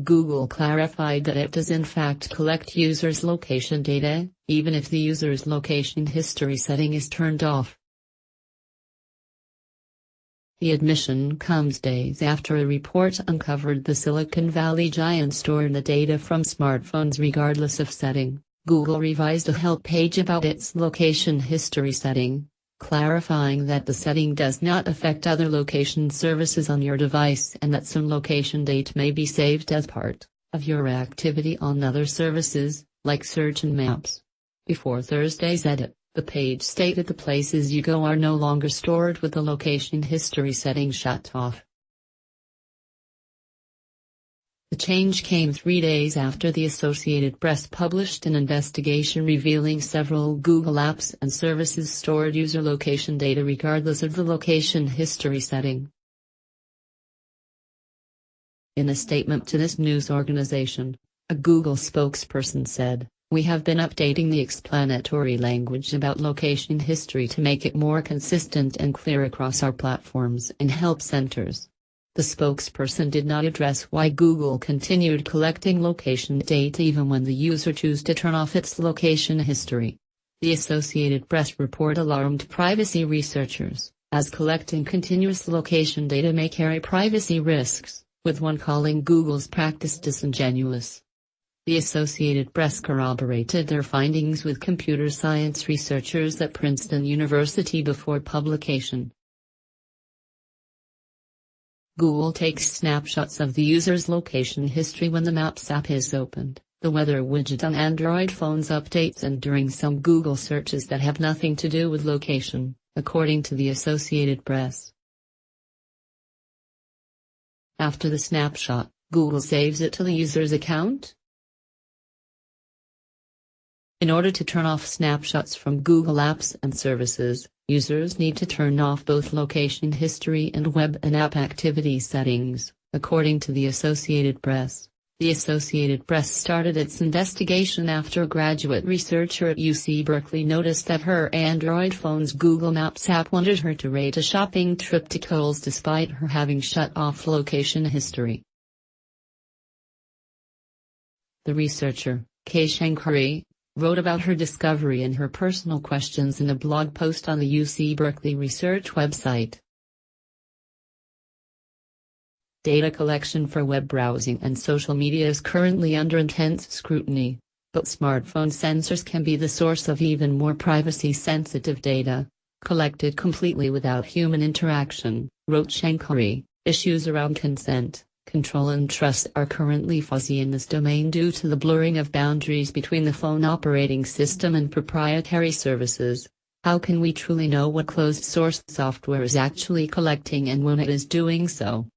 Google clarified that it does in fact collect users' location data, even if the user's location history setting is turned off. The admission comes days after a report uncovered the Silicon Valley giant stored the data from smartphones regardless of setting. Google revised a help page about its location history setting, clarifying that the setting does not affect other location services on your device and that some location data may be saved as part of your activity on other services, like search and maps. Before Thursday's edit, the page stated the places you go are no longer stored with the location history setting shut off. The change came 3 days after the Associated Press published an investigation revealing several Google apps and services stored user location data regardless of the location history setting. In a statement to this news organization, a Google spokesperson said, "We have been updating the explanatory language about location history to make it more consistent and clear across our platforms and help centers." The spokesperson did not address why Google continued collecting location data even when the user chose to turn off its location history. The Associated Press report alarmed privacy researchers, as collecting continuous location data may carry privacy risks, with one calling Google's practice disingenuous. The Associated Press corroborated their findings with computer science researchers at Princeton University before publication. Google takes snapshots of the user's location history when the Maps app is opened, the weather widget on Android phones updates and during some Google searches that have nothing to do with location, according to the Associated Press. After the snapshot, Google saves it to the user's account? In order to turn off snapshots from Google apps and services, users need to turn off both location history and web and app activity settings, according to the Associated Press. The Associated Press started its investigation after a graduate researcher at UC Berkeley noticed that her Android phone's Google Maps app wanted her to rate a shopping trip to Kohl's despite her having shut off location history. The researcher, Kay Shankari, wrote about her discovery and her personal questions in a blog post on the UC Berkeley research website. Data collection for web browsing and social media is currently under intense scrutiny, but smartphone sensors can be the source of even more privacy-sensitive data, collected completely without human interaction, wrote Shankari. Issues around consent, control and trust are currently fuzzy in this domain due to the blurring of boundaries between the phone operating system and proprietary services. How can we truly know what closed-source software is actually collecting and when it is doing so?